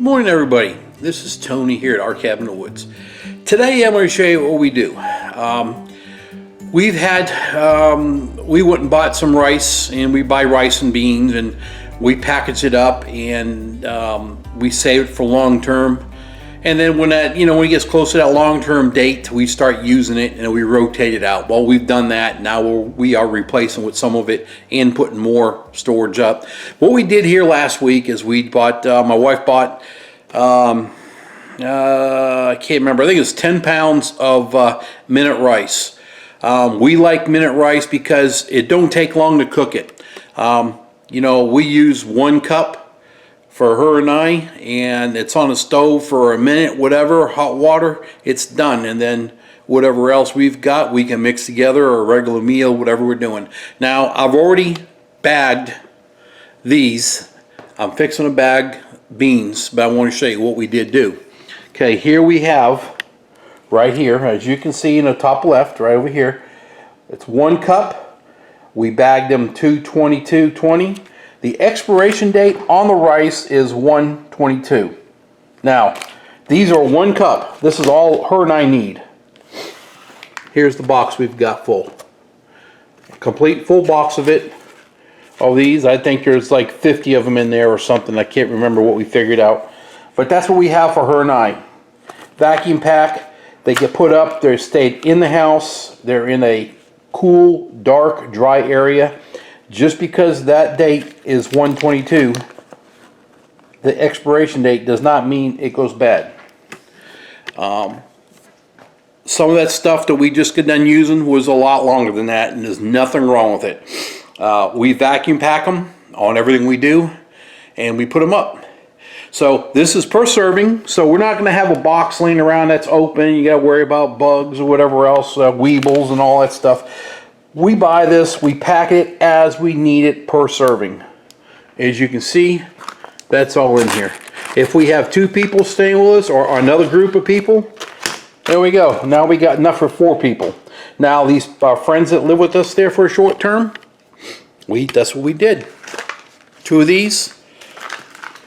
Good morning, everybody. This is Tony here at Our Cabin in the Woods. Today I'm going to show you what we do. We went and bought some rice, and we buy rice and beans, and we package it up, and we save it for long term. And then when that, when it gets close to that long-term date, we start using it and we rotate it out. Well, we've done that. Now we are replacing with some of it and putting more storage up. What we did here last week is we bought, my wife bought, I can't remember, I think it was 10 pounds of minute rice. We like minute rice because it don't take long to cook it. We use 1 cup for her and I, and it's on the stove for a minute, whatever, hot water, it's done. And then whatever else we've got, we can mix together, or a regular meal, whatever we're doing. Now, I've already bagged these. I'm fixing to bag beans, but I want to show you what we did do. Okay, here we have, right here, as you can see in the top left, right over here, it's 1 cup. We bagged them 2/22/20. The expiration date on the rice is 1/22. Now, these are 1 cup. This is all her and I need. Here's the box we've got full. A complete full box of it. Of these, I think there's like 50 of them in there or something. I can't remember what we figured out. But that's what we have for her and I. Vacuum pack. They get put up. They're stayed in the house. They're in a cool, dark, dry area. Just because that date is 1/22, the expiration date does not mean it goes bad. Some of that stuff that we just got done using was a lot longer than that, and there's nothing wrong with it. We vacuum pack them on everything we do, and we put them up. So this is per serving, so we're not going to have a box laying around that's open. You got to worry about bugs or whatever else, weevils and all that stuff. We buy this, we pack it as we need it per serving. As you can see, that's all in here. If we have 2 people staying with us or another group of people, there we go. Now we got enough for 4 people. Now these friends that live with us there for a short term, that's what we did. 2 of these,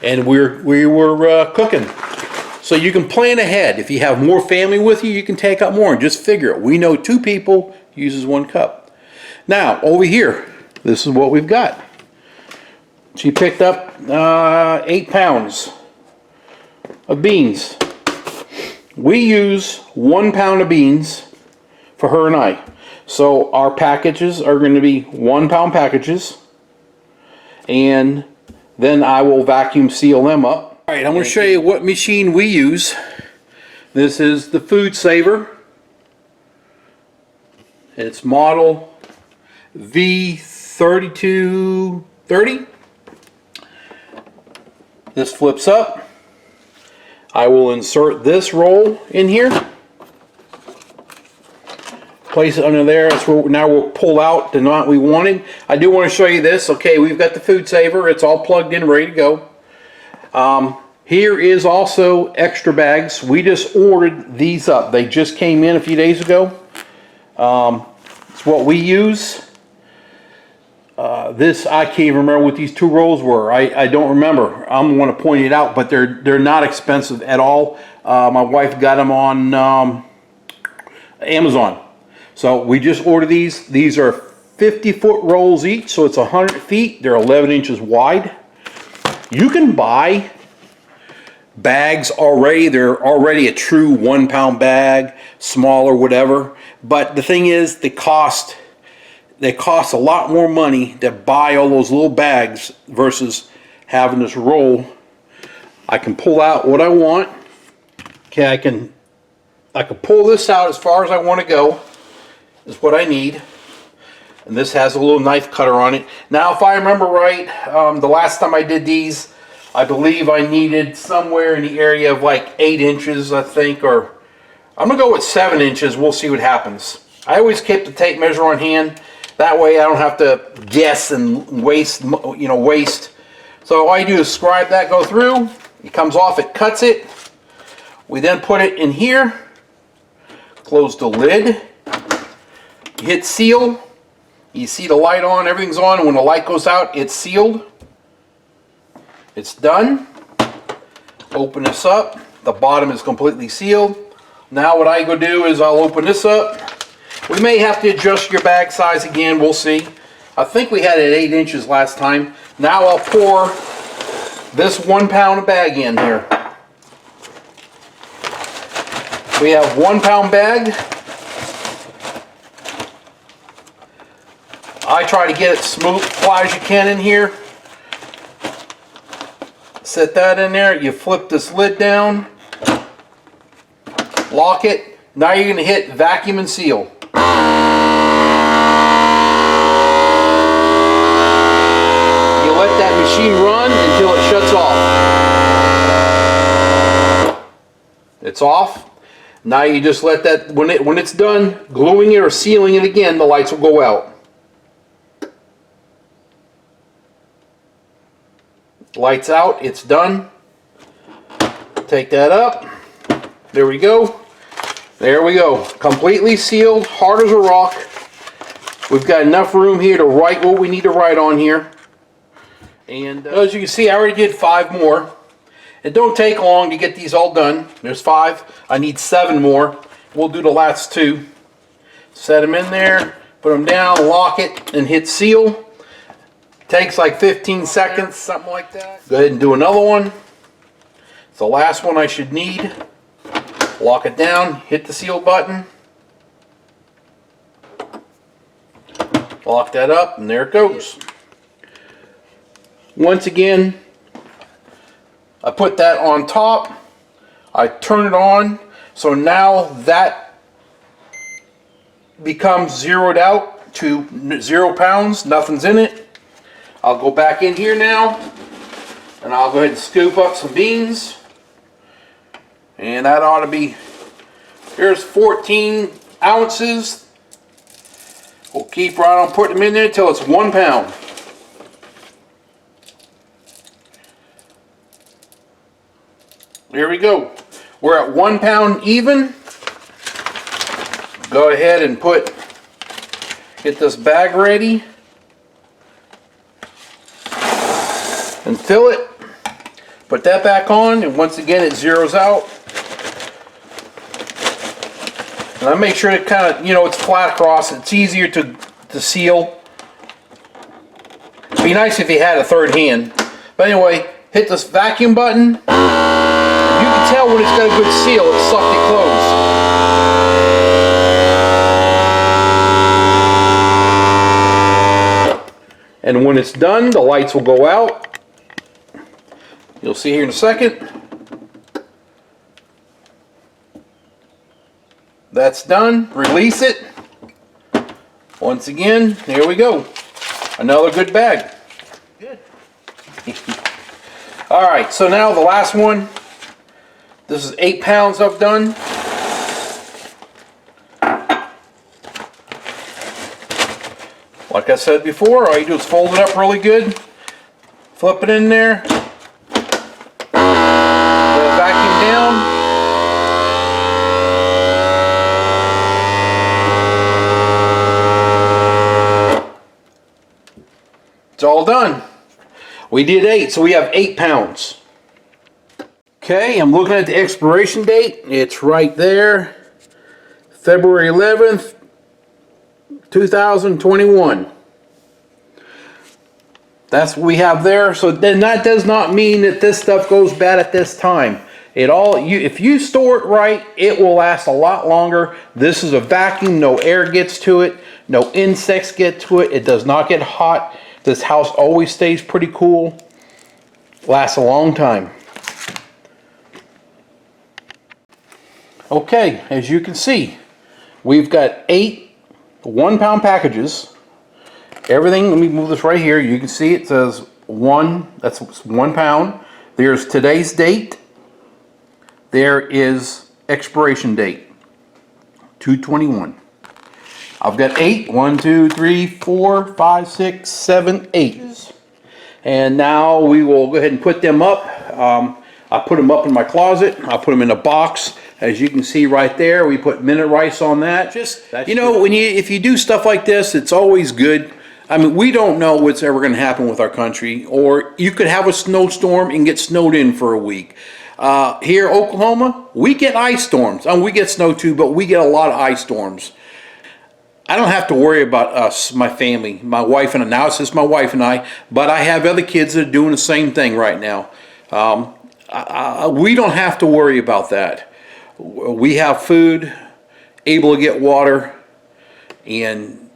and we were cooking. So you can plan ahead. If you have more family with you, you can take out more and just figure it. We know 2 people uses 1 cup. Now, over here, this is what we've got. She picked up 8 pounds of beans. We use 1 pound of beans for her and I. So our packages are going to be 1 pound packages. And then I will vacuum seal them up. All right, I'm going to show you what machine we use. This is the Food Saver. It's model V3230. This flips up. I will insert this roll in here. Place it under there. That's where now we'll pull out the knot we wanted. I do want to show you this. Okay, we've got the Food Saver. It's all plugged in, ready to go. Here is also extra bags. We just ordered these up. They just came in a few days ago. It's what we use. This, I can't even remember what these 2 rolls were. I don't remember. I'm going to point it out, but they're not expensive at all. My wife got them on Amazon. So we just ordered these. These are 50-foot rolls each, so it's 100 feet. They're 11 inches wide. You can buy bags already. They're already a true 1 pound bag, small or whatever. But the thing is, they cost a lot more money to buy all those little bags versus having this roll. I can pull out what I want. Okay, I can pull this out as far as I want to go. Is what I need. And this has a little knife cutter on it. Now, if I remember right, the last time I did these, I believe I needed somewhere in the area of like 8 inches, I think, or I'm gonna go with 7 inches. We'll see what happens. I always keep the tape measure on hand. That way I don't have to guess and waste. So all I do is scribe that, go through. It comes off, it cuts it. We then put it in here. Close the lid. Hit seal. You see the light on, everything's on, and when the light goes out, it's sealed. It's done. Open this up. The bottom is completely sealed. Now what I go do is I'll open this up. We may have to adjust your bag size again, we'll see. I think we had it at 8 inches last time. Now I'll pour this 1 pound bag in here. We have 1 pound bag. I try to get it smooth, fly as you can in here. Set that in there. You flip this lid down. Lock it. Now you're going to hit vacuum and seal. You let that machine run until it shuts off. It's off. Now you just let that, when it's done gluing it or sealing it again, the lights will go out. Lights out, it's done. Take that up. There we go. There we go. Completely sealed, hard as a rock. We've got enough room here to write what we need to write on here. And as you can see, I already did 5 more. It don't take long to get these all done. There's 5. I need 7 more. We'll do the last 2. Set them in there, put them down, lock it, and hit seal. Takes like 15 seconds, something like that. Go ahead and do another one. It's the last one I should need. Lock it down, hit the seal button. Lock that up, and there it goes. Once again, I put that on top. I turn it on, so now that becomes zeroed out to 0 pounds, nothing's in it. I'll go back in here now, and I'll go ahead and scoop up some beans. And that ought to be, here's 14 ounces. We'll keep right on putting them in there until it's 1 pound. There we go. We're at 1 pound even. Go ahead and get this bag ready. And fill it. Put that back on, and once again it zeroes out. And I make sure it kind of, it's flat across. It's easier to seal. It'd be nice if you had a third hand. But anyway, hit this vacuum button. You can tell when it's got a good seal, it sucked it closed. And when it's done, the lights will go out. You'll see here in a second. That's done. Release it. Once again, here we go. Another good bag. Good. Alright, so now the last one. This is 8 pounds I've done. Like I said before, all you do is fold it up really good. Flip it in there. Vacuum down. It's all done. We did 8, so we have 8 pounds. Okay, I'm looking at the expiration date. It's right there. February 11th, 2021. That's what we have there. So then that does not mean that this stuff goes bad at this time. If you store it right, it will last a lot longer. This is a vacuum, no air gets to it, no insects get to it. It does not get hot. This house always stays pretty cool. Lasts a long time. Okay, as you can see, we've got 8 1 pound packages. Everything, let me move this right here. You can see it says 1, that's 1 pound. There's today's date. There is expiration date, 2/21. I've got 8, 1, 2, 3, 4, 5, 6, 7, 8. And now we will go ahead and put them up. I put them up in my closet. I put them in a box. As you can see right there, we put minute rice on that. If you do stuff like this, it's always good. I mean, we don't know what's ever going to happen with our country, or you could have a snowstorm and get snowed in for a week. Here, Oklahoma, we get ice storms. We get snow too, but we get a lot of ice storms. I don't have to worry about us, my family, my wife, and now it's just my wife and I, but I have other kids that are doing the same thing right now. We don't have to worry about that. We have food, able to get water, and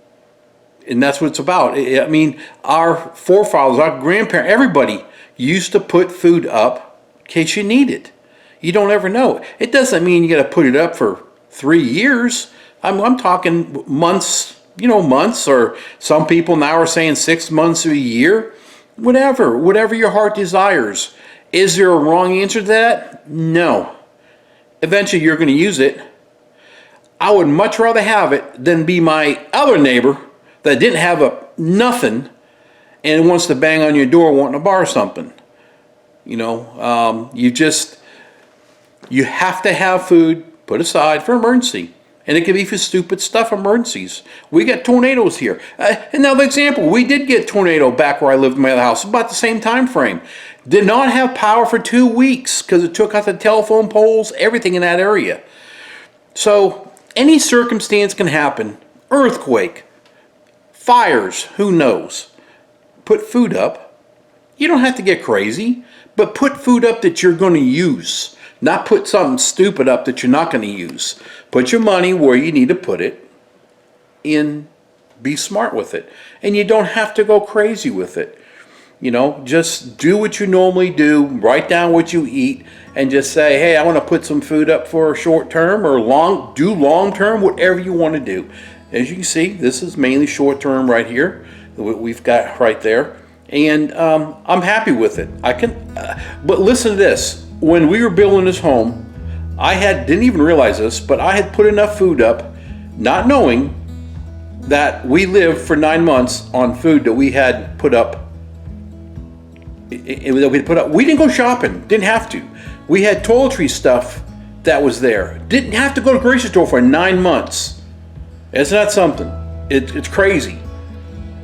that's what it's about. I mean, our forefathers, our grandparents, everybody used to put food up in case you need it. You don't ever know. It doesn't mean you got to put it up for 3 years. I'm talking months, months, or some people now are saying 6 months or a year. Whatever your heart desires. Is there a wrong answer to that? No. Eventually you're going to use it. I would much rather have it than be my other neighbor that didn't have nothing and wants to bang on your door wanting to borrow something. You have to have food put aside for emergency. And it can be for stupid stuff, emergencies. We got tornadoes here. Another example, we did get tornado back where I lived in my other house, about the same time frame. Did not have power for 2 weeks because it took out the telephone poles, everything in that area. So any circumstance can happen. Earthquake, fires, who knows? Put food up. You don't have to get crazy, but put food up that you're going to use. Not put something stupid up that you're not going to use. Put your money where you need to put it and be smart with it. And you don't have to go crazy with it. Just do what you normally do. Write down what you eat and just say, hey, I want to put some food up for short term or long term, whatever you want to do. As you can see, this is mainly short term right here. What we've got right there. And I'm happy with it. But listen to this. When we were building this home, didn't even realize this, but I had put enough food up, not knowing that we lived for 9 months on food that we had put up. We didn't go shopping, didn't have to. We had toiletry stuff that was there. Didn't have to go to the grocery store for 9 months. It's not something. It's crazy.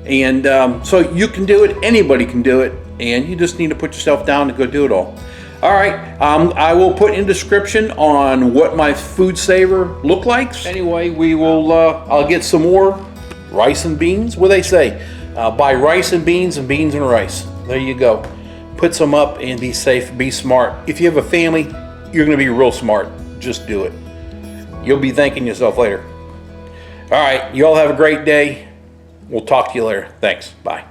And so you can do it, anybody can do it, and you just need to put yourself down to go do it all. All right, I will put in description on what my food saver looked like. Anyway, I'll get some more rice and beans. What do they say? Buy rice and beans and rice. There you go. Put some up and be safe, be smart. If you have a family, you're gonna be real smart. Just do it. You'll be thanking yourself later. All right, you all have a great day. We'll talk to you later. Thanks, bye.